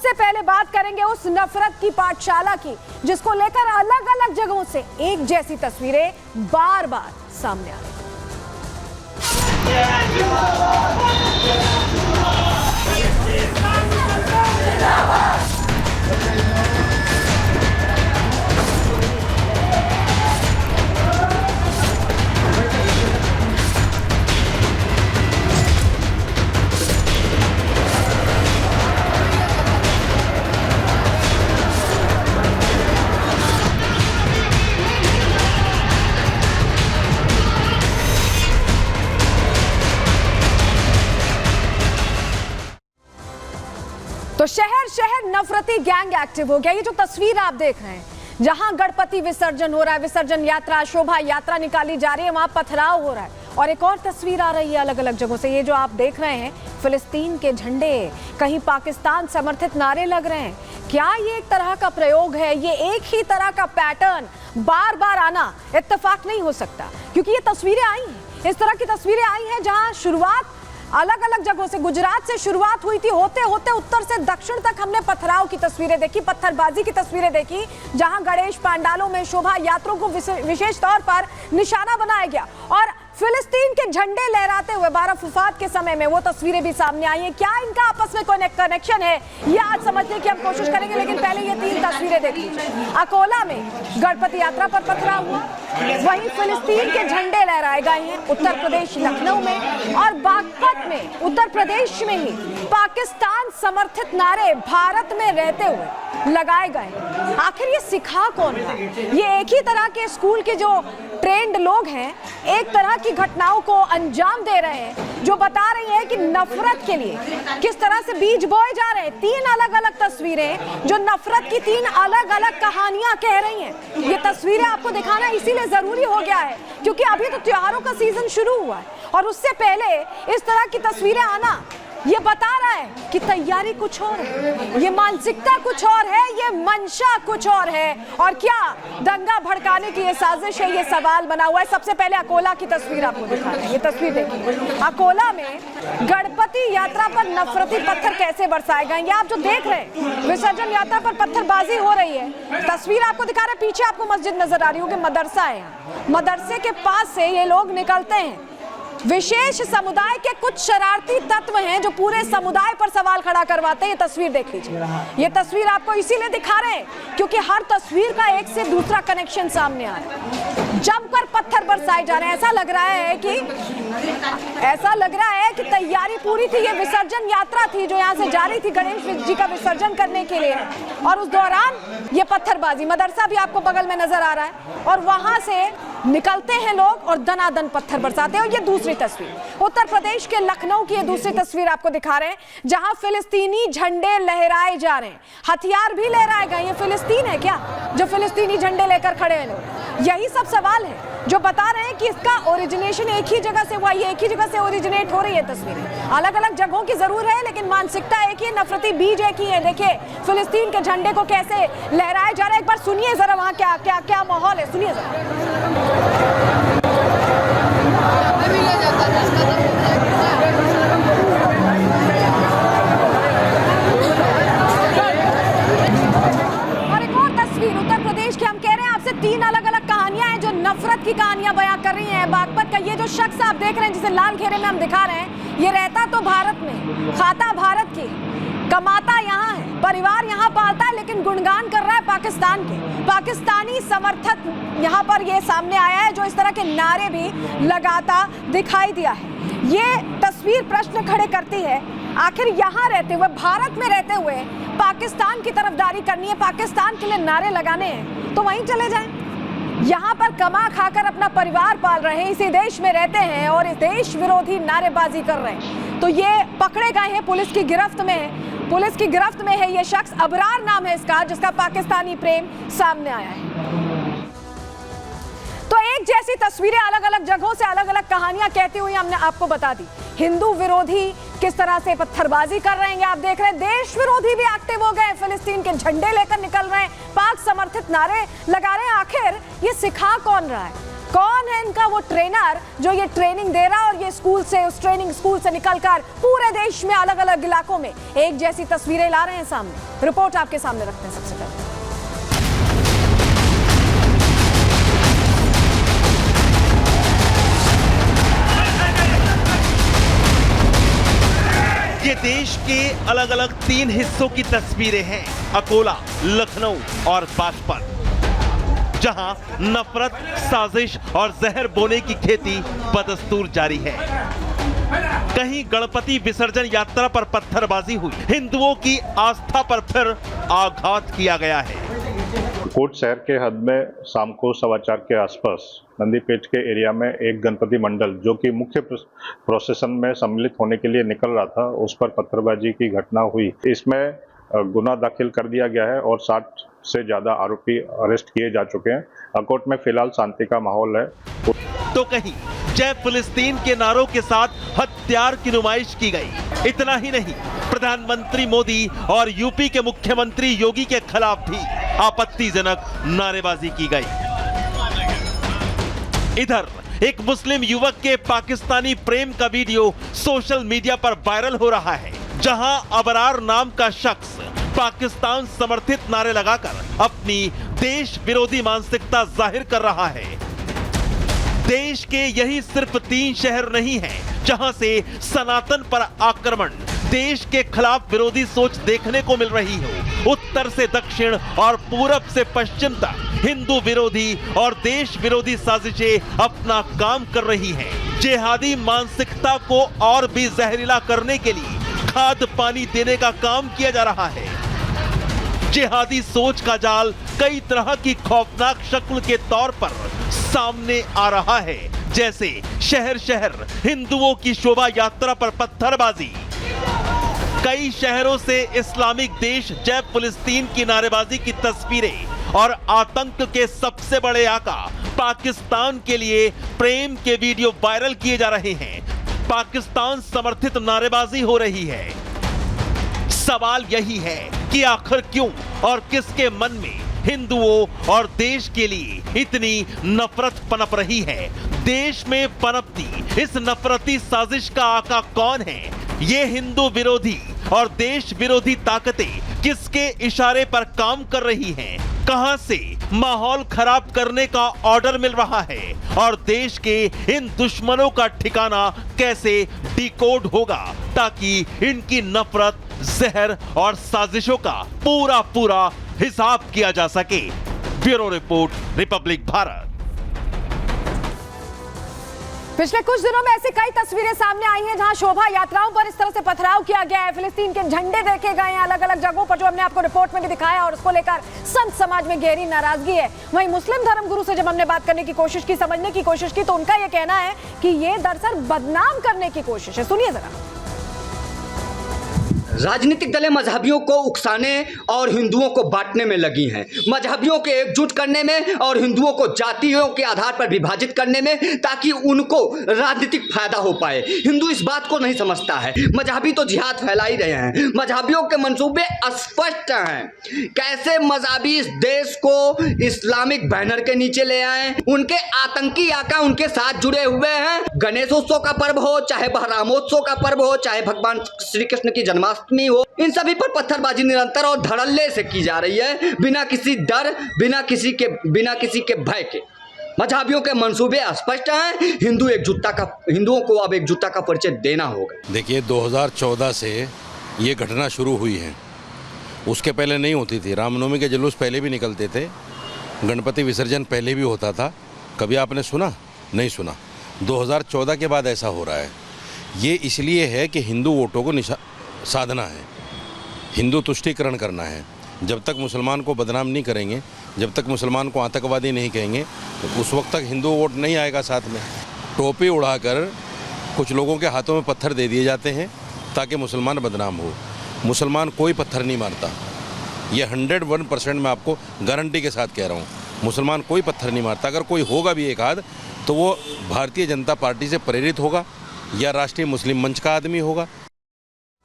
सबसे पहले बात करेंगे उस नफरत की पाठशाला की जिसको लेकर अलग अलग जगहों से एक जैसी तस्वीरें बार बार सामने आ रही। तो शहर शहर नफरती गैंग एक्टिव हो गया। ये जो तस्वीर आप देख रहे हैं, जहां गणपति विसर्जन हो रहा है, विसर्जन यात्रा, शोभा यात्रा निकाली जा रही है, वहां पथराव हो रहा है। और एक और तस्वीर आ रही है अलग अलग जगहों से। ये जो आप देख रहे हैं, फिलिस्तीन के झंडे, कहीं पाकिस्तान समर्थित नारे लग रहे हैं। क्या ये एक तरह का प्रयोग है? ये एक ही तरह का पैटर्न बार बार आना इत्तेफाक नहीं हो सकता, क्योंकि ये तस्वीरें आई हैं, इस तरह की तस्वीरें आई हैं जहां शुरुआत अलग अलग जगहों से, गुजरात से शुरुआत हुई थी, होते होते उत्तर से दक्षिण तक हमने पथराव की तस्वीरें देखी, पत्थरबाजी की तस्वीरें देखी, जहां गणेश पंडालों में शोभा यात्रियों को विशेष तौर पर निशाना बनाया गया और फिलिस्तीन के झंडे लहराते हुए बारह-फुफात के समय में वो तस्वीरें भी सामने आई हैं। क्या इनका आपस में कोई कनेक्शन है, ये आज समझने की हम कोशिश करेंगे, लेकिन पहले ये तीन तस्वीरें देख लीजिए। अकोला में गणपति यात्रा पर पथराव हुआ, वहीं फिलिस्तीन के झंडे लहराए गए हैं उत्तर प्रदेश लखनऊ में, और बागपत में उत्तर प्रदेश में ही पाकिस्तान समर्थित नारे भारत में रहते हुए लगाए गए। आखिर ये सिखा कौन था? ये एक ही तरह के स्कूल के जो ट्रेंड लोग हैं, एक तरह की घटनाओं को अंजाम दे रहे हैं, जो बता रही है कि नफरत के लिए किस तरह से बीज बोए जा रहे हैं। तीन अलग अलग तस्वीरें जो नफरत की तीन अलग अलग कहानियां कह रही हैं। ये तस्वीरें आपको दिखाना इसीलिए जरूरी हो गया है क्योंकि अभी तो त्योहारों का सीजन शुरू हुआ है और उससे पहले इस तरह की तस्वीरें आना ये बता रहा है कि तैयारी कुछ और है, ये मानसिकता कुछ और है, ये मंशा कुछ और है, और क्या दंगा भड़काने की ये साजिश है, ये सवाल बना हुआ है। सबसे पहले अकोला की तस्वीर आपको दिखा रहे हैं, ये तस्वीर देखिए। अकोला में गणपति यात्रा पर नफरती पत्थर कैसे बरसाए गए, ये आप जो देख रहे हैं, विसर्जन यात्रा पर पत्थरबाजी हो रही है। तस्वीर आपको दिखा रहे हैं, पीछे आपको मस्जिद नजर आ रही होगी, मदरसा है यहाँ। मदरसे के पास से ये लोग निकलते हैं। विशेष समुदाय के कुछ शरारती तत्व हैं जो पूरे समुदाय पर सवाल खड़ा करवाते हैं। ये तस्वीर देख लीजिए। ये तस्वीर आपको इसीलिए दिखा रहे हैं क्योंकि हर तस्वीर का एक से दूसरा कनेक्शन सामने आ रहा है। जमकर पत्थर बरसाए जा रहे हैं। ऐसा लग रहा है कि तैयारी पूरी थी। ये विसर्जन यात्रा थी जो यहाँ से जा रही थी गणेश जी का विसर्जन करने के लिए, और उस दौरान ये पत्थरबाजी, मदरसा भी आपको बगल में नजर आ रहा है, और वहां से निकलते हैं लोग और दनादन पत्थर बरसाते हैं। और ये दूसरी तस्वीर उत्तर प्रदेश के लखनऊ की, ये दूसरी तस्वीर आपको दिखा रहे हैं जहां फिलिस्तीनी झंडे लहराए जा रहे हैं, हथियार भी लहराए गए। ये फिलिस्तीन है क्या जो फिलिस्तीनी झंडे लेकर खड़े हैं लोग? यही सब सवाल है जो बता रहे हैं कि इसका ओरिजिनेशन एक ही जगह से हुआ, ये एक ही जगह से ओरिजिनेट हो रही है। तस्वीरें अलग अलग जगहों की जरूर है, लेकिन मानसिकता एक ही, नफरती बीज एक ही है। देखिए फिलिस्तीन के झंडे को कैसे लहराया जा रहा है। एक बार सुनिए जरा वहां क्या क्या क्या माहौल है, सुनिए जरा। और एक और तस्वीर उत्तर प्रदेश के, हम कह रहे हैं आपसे तीन अलग अलग कहानियां हैं जो नफरत की कहानियां बयां कर रही हैं। बागपत का ये जो शख्स आप देख रहे हैं, जिसे लाल घेरे में हम दिखा रहे हैं, ये रहता तो भारत में, खाता भारत की, कमाता यहाँ है, परिवार यहाँ पालता है, लेकिन गुणगान कर रहा है पाकिस्तान के। पाकिस्तानी समर्थक यहाँ पर ये सामने आया है जो इस तरह के नारे भी लगाता दिखाई दिया है। ये तस्वीर प्रश्न खड़े करती है, आखिर यहाँ रहते हुए, भारत में रहते हुए पाकिस्तान की तरफदारी करनी है, पाकिस्तान के लिए नारे लगाने हैं, तो वहीं चले जाएं। यहाँ पर कमा खाकर अपना परिवार पाल रहे हैं, इसी देश में रहते हैं और इस देश विरोधी नारेबाजी कर रहे हैं, तो ये पकड़े गए हैं, पुलिस की गिरफ्त में है। पुलिस की गिरफ्त में है ये शख्स, अबरार नाम है इसका, जिसका पाकिस्तानी प्रेम सामने आया है। तो एक जैसी तस्वीरें अलग अलग जगहों से अलग अलग कहानियां कहती हुई हमने आपको बता दी। हिंदू विरोधी किस तरह से पत्थरबाजी कर रहे हैं आप देख रहे हैं, देश विरोधी भी एक्टिव हो गए, फिलिस्तीन के झंडे लेकर निकल रहे हैं, पाक समर्थित नारे लगा रहे हैं। आखिर ये सिखा कौन रहा है? कौन है इनका वो ट्रेनर जो ये ट्रेनिंग दे रहा है और ये स्कूल से, उस ट्रेनिंग स्कूल से निकलकर पूरे देश में अलग अलग इलाकों में एक जैसी तस्वीरें ला रहे हैं सामने। रिपोर्ट आपके सामने रखते हैं सबसे पहले। ये देश के अलग अलग 3 हिस्सों की तस्वीरें हैं, अकोला, लखनऊ और बागपत, जहां नफरत, साजिश और जहर बोने की खेती बदस्तूर जारी है। कहीं गणपति विसर्जन यात्रा पर पत्थरबाजी हुई, हिंदुओं की आस्था पर फिर आघात किया गया है। कोट शहर के हद में शाम को 4:15 के आसपास नंदीपेट के एरिया में एक गणपति मंडल जो कि मुख्य प्रोसेशन में सम्मिलित होने के लिए निकल रहा था, उस पर पत्थरबाजी की घटना हुई। इसमें गुना दाखिल कर दिया गया है और 60 से ज्यादा आरोपी अरेस्ट किए जा चुके हैं। अकोट में फिलहाल शांति का माहौल है। तो कहीं जय फिलिस्तीन के नारों के साथ हथियार की नुमाइश की गई। इतना ही नहीं, प्रधानमंत्री मोदी और यूपी के मुख्यमंत्री योगी के खिलाफ भी आपत्तिजनक नारेबाजी की गई। इधर एक मुस्लिम युवक के पाकिस्तानी प्रेम का वीडियो सोशल मीडिया पर वायरल हो रहा है, जहां अबरार नाम का शख्स पाकिस्तान समर्थित नारे लगाकर अपनी देश विरोधी मानसिकता जाहिर कर रहा है। देश के यही सिर्फ 3 शहर नहीं हैं जहां से सनातन पर आक्रमण, देश के खिलाफ विरोधी सोच देखने को मिल रही हो। उत्तर से दक्षिण और पूरब से पश्चिम तक हिंदू विरोधी और देश विरोधी साजिशें अपना काम कर रही हैं। जिहादी मानसिकता को और भी जहरीला करने के लिए खाद पानी देने का काम किया जा रहा है। जिहादी सोच का जाल कई तरह की खौफनाक शक्ल के तौर पर सामने आ रहा है, जैसे शहर शहर हिंदुओं की शोभा यात्रा पर पत्थरबाजी, कई शहरों से इस्लामिक देश जय फिलिस्तीन की नारेबाजी की तस्वीरें और आतंक के सबसे बड़े आका पाकिस्तान के लिए प्रेम के वीडियो वायरल किए जा रहे हैं। पाकिस्तान समर्थित नारेबाजी हो रही है। सवाल यही है कि आखिर क्यों और किसके मन में हिंदुओं और देश के लिए इतनी नफरत पनप रही है। देश में पनपती इस नफरती साजिश का आका कौन है? ये हिंदू विरोधी और देश विरोधी ताकतें किसके इशारे पर काम कर रही हैं? कहां से माहौल खराब करने का ऑर्डर मिल रहा है और देश के इन दुश्मनों का ठिकाना कैसे डिकोड होगा ताकि इनकी नफरत, जहर और साजिशों का पूरा हिसाब किया जा सके। Bureau report, Republic Bharat. पिछले कुछ दिनों में ऐसी कई तस्वीरें सामने आई हैं जहां शोभा यात्राओं पर इस तरह से पथराव किया गया है, फिलिस्तीन के झंडे देखे गए हैं अलग अलग जगहों पर, जो हमने आपको रिपोर्ट में भी दिखाया और उसको लेकर संत समाज में गहरी नाराजगी है। वहीं मुस्लिम धर्मगुरु से जब हमने बात करने की कोशिश की, समझने की कोशिश की, तो उनका यह कहना है कि ये दरअसल बदनाम करने की कोशिश है। सुनिए जरा। राजनीतिक दलें मजहबियों को उकसाने और हिंदुओं को बांटने में लगी हैं, मजहबियों के एकजुट करने में और हिंदुओं को जातियों के आधार पर विभाजित करने में, ताकि उनको राजनीतिक फायदा हो पाए। हिंदू इस बात को नहीं समझता है। मजहबी तो जिहाद फैला ही रहे हैं। मजहबियों के मंसूबे स्पष्ट हैं। कैसे मजहबी इस देश को इस्लामिक बैनर के नीचे ले आए। उनके आतंकी आका उनके साथ जुड़े हुए हैं। गणेशोत्सव का पर्व हो, चाहे बहरामोत्सव का पर्व हो, चाहे भगवान श्री कृष्ण की जन्माष्टमी हो, इन सभी पर पत्थरबाजी निरंतर और धड़ल्ले से की जा रही है, बिना किसी डर, बिना किसी के भय के। मजहबियों के मंसूबे स्पष्ट हैं। हिंदुओं को अब एकजुटता का परिचय देना होगा। देखिए, 2014 से ये घटना शुरू हुई है, उसके पहले नहीं होती थी। रामनवमी के जुलूस पहले भी निकलते थे, गणपति विसर्जन पहले भी होता था। कभी आपने सुना? नहीं सुना। 2014 के बाद ऐसा हो रहा है। ये इसलिए है कि हिंदू वोटों को साधना है, हिंदू तुष्टीकरण करना है। जब तक मुसलमान को बदनाम नहीं करेंगे, जब तक मुसलमान को आतंकवादी नहीं कहेंगे, तो उस वक्त तक हिंदू वोट नहीं आएगा साथ में। टोपी उड़ाकर कुछ लोगों के हाथों में पत्थर दे दिए जाते हैं ताकि मुसलमान बदनाम हो। मुसलमान कोई पत्थर नहीं मारता, ये 101% मैं आपको गारंटी के साथ कह रहा हूँ। मुसलमान कोई पत्थर नहीं मारता। अगर कोई होगा भी एक आध, तो वो भारतीय जनता पार्टी से प्रेरित होगा या राष्ट्रीय मुस्लिम मंच का आदमी होगा